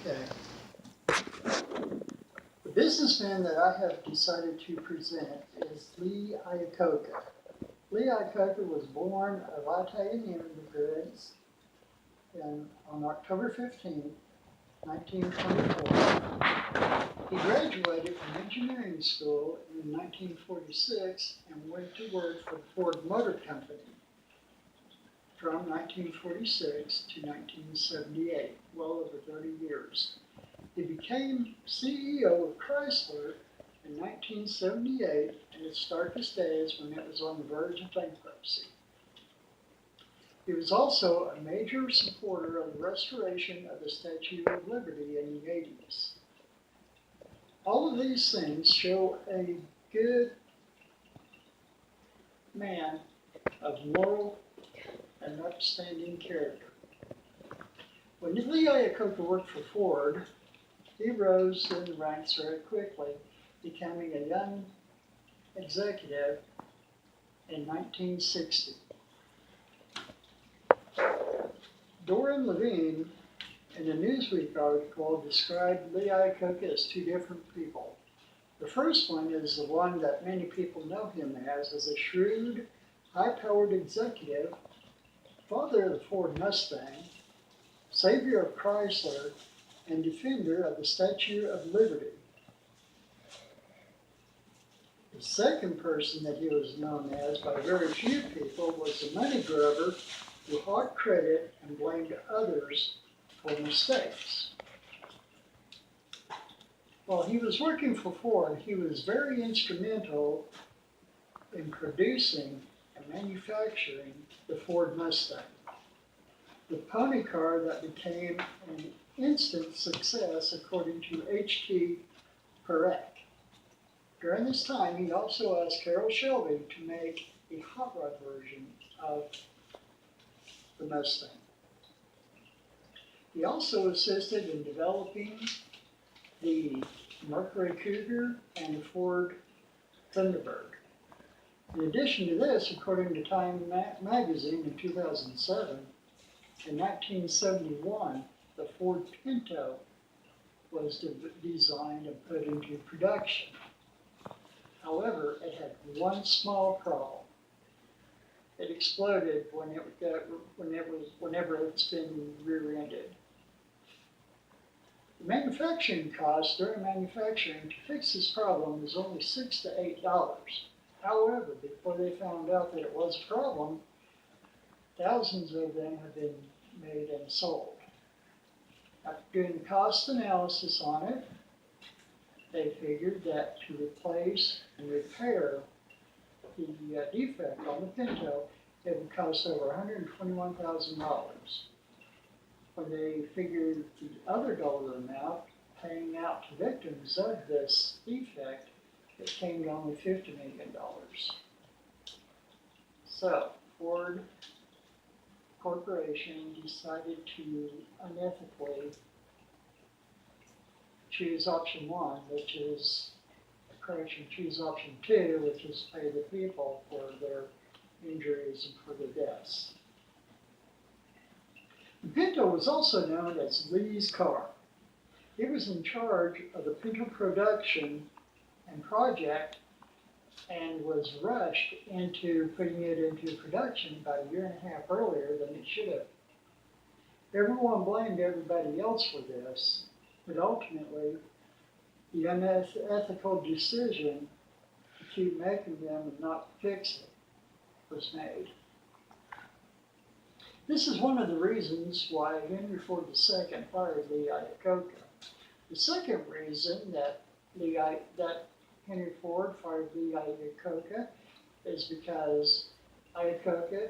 Okay. The businessman that I have decided to present is Lee Iacocca. Lee Iacocca was born of Italian immigrants on October 15, 1924. He graduated from engineering school in 1946 and went to work for the Ford Motor Company from 1946 to 1978, well over 30 years. He became CEO of Chrysler in 1978 in its darkest days when it was on the verge of bankruptcy. He was also a major supporter of the restoration of the Statue of Liberty in the 80s. All of these things show a good man of moral and upstanding character. When Lee Iacocca worked for Ford, he rose in the ranks very quickly, becoming a young executive in 1960. Doran Levine, in a Newsweek article, described Lee Iacocca as two different people. The first one is the one that many people know him as a shrewd, high-powered executive, father of the Ford Mustang, savior of Chrysler, and defender of the Statue of Liberty. The second person that he was known as by very few people was the money grubber who hogged credit and blamed others for mistakes. While he was working for Ford, he was very instrumental in producing and manufacturing the Ford Mustang, the pony car that became an instant success according to H.T. Perec. During this time, he also asked Carroll Shelby to make a hot rod version of the Mustang. He also assisted in developing the Mercury Cougar and the Ford Thunderbird. In addition to this, according to Time magazine in 2007, in 1971, the Ford Pinto was designed and put into production. However, it had one small problem. It exploded whenever it's been rear-ended. The manufacturing cost during manufacturing to fix this problem was only $6 to $8. However, before they found out that it was a problem, thousands of them have been made and sold. After doing the cost analysis on it, they figured that to replace and repair the defect on the Pinto, it would cost over $121,000. When they figured the other dollar amount paying out to victims of this defect, it came to only $50 million. So, Ford Corporation decided to unethically choose option one, which is, choose option two, which is pay the people for their injuries and for their deaths. The Pinto was also known as Lee's car. He was in charge of the Pinto production and project and was rushed into putting it into production about a year and a half earlier than it should have. Everyone blamed everybody else for this, but ultimately the unethical decision to keep making them and not fix it was made. This is one of the reasons why Henry Ford II fired Lee Iacocca. The second reason that Henry Ford fired Lee Iacocca is because Iacocca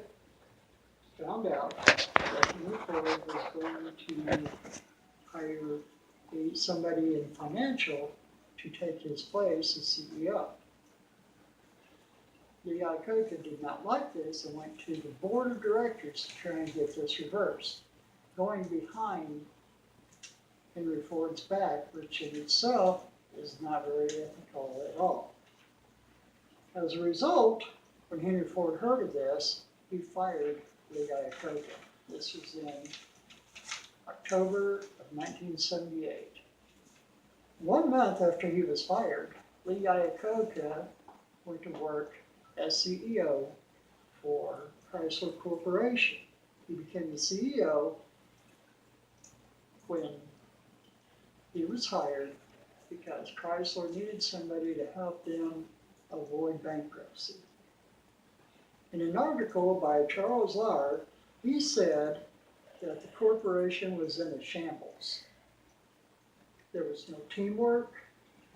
found out that Henry Ford was going to hire somebody in financial to take his place as CEO. Lee Iacocca did not like this and went to the board of directors to try and get this reversed, going behind Henry Ford's back, which in itself is not very ethical at all. As a result, when Henry Ford heard of this, he fired Lee Iacocca. This was in October of of 1978. 1 month after he was fired, Lee Iacocca went to work as CEO for Chrysler Corporation. He became the CEO when he was hired because Chrysler needed somebody to help them avoid bankruptcy. In an article by Charles Lauer, he said that the corporation was in a shambles. There was no teamwork,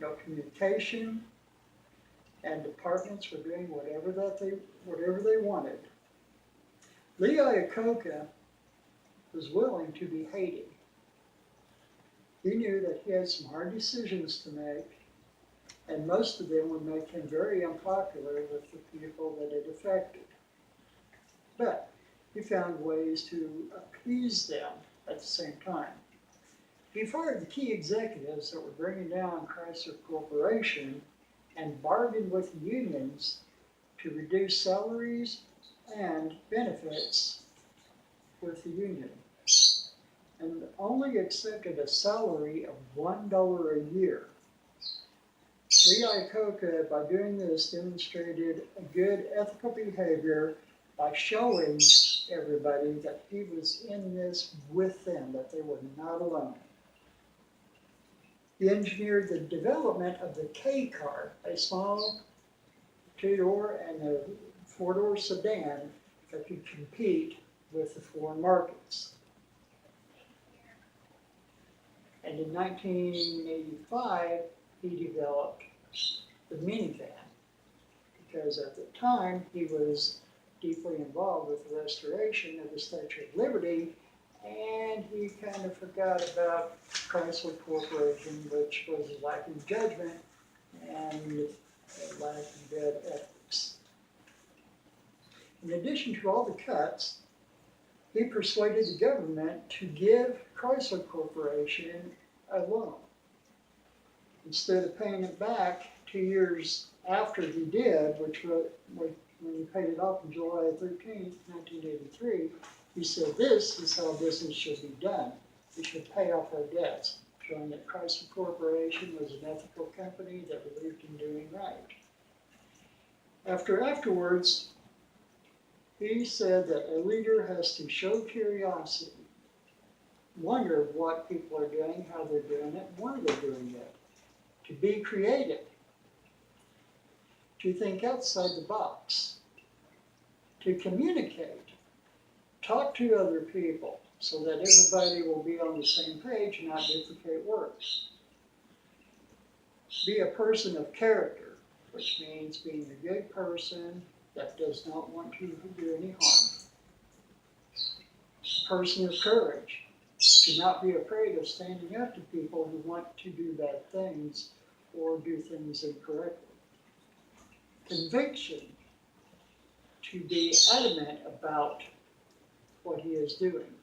no communication, and departments were doing whatever they wanted. Lee Iacocca was willing to be hated. He knew that he had some hard decisions to make, and most of them would make him very unpopular with the people that it affected. But he found ways to appease them at the same time. He fired the key executives that were bringing down Chrysler Corporation and bargained with unions to reduce salaries and benefits with the union, and only accepted a salary of $1 a year. Lee Iacocca, by doing this, demonstrated a good ethical behavior by showing everybody that he was in this with them, that they were not alone. He engineered the development of the K car, a small two-door and a four-door sedan that could compete with the foreign markets. And in 1985, he developed the minivan, because at the time he was deeply involved with the restoration of the Statue of Liberty, and he kind of forgot about Chrysler Corporation, which was lacking judgment and lacking good ethics. In addition to all the cuts, he persuaded the government to give Chrysler Corporation a loan. Instead of paying it back 2 years after he did, which was when he paid it off on July 13, 1983, he said, "This is how business should be done. We should pay off our debts," showing that Chrysler Corporation was an ethical company that believed in doing right. Afterwards, he said that a leader has to show curiosity, wonder what people are doing, how they're doing it, why they're doing it, to be creative, to think outside the box, to communicate, talk to other people so that everybody will be on the same page and not duplicate work. Be a person of character, which means being a good person that does not want to do any harm. A person of courage, to not be afraid of standing up to people who want to do bad things or do things incorrectly. Conviction, to be adamant about what he is doing,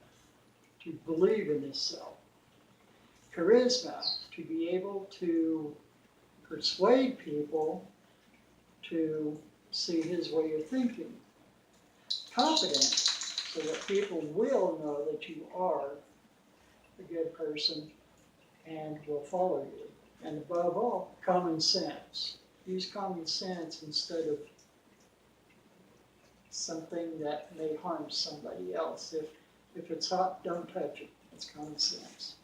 to believe in himself. Charisma, to be able to persuade people to see his way of thinking. Confidence, so that people will know that you are a good person and will follow you. And above all, common sense. Use common sense instead of something that may harm somebody else. If it's hot, don't touch it. It's common sense.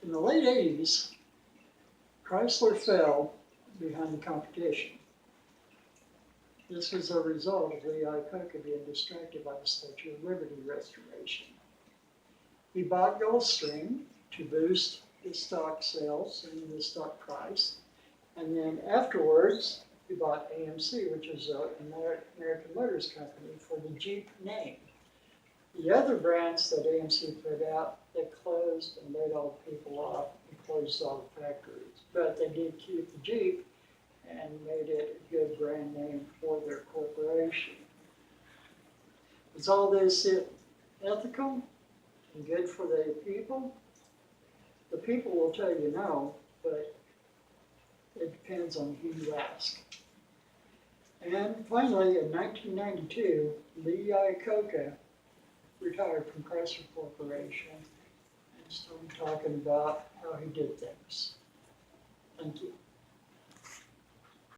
In the late 80s, Chrysler fell behind the competition. This was a result of Lee Iacocca being distracted by the Statue of Liberty restoration. He bought Gulfstream to boost the stock sales and the stock price, and then afterwards he bought AMC, which is an American Motors company, for the Jeep name. The other brands that AMC put out, they closed and laid all the people off and closed all the factories. But they did keep the Jeep and made it a good brand name for their corporation. Is all this ethical and good for the people? The people will tell you no, but it depends on who you ask. And finally, in 1992, Lee Iacocca retired from Chrysler Corporation and started talking about how he did things. Thank you.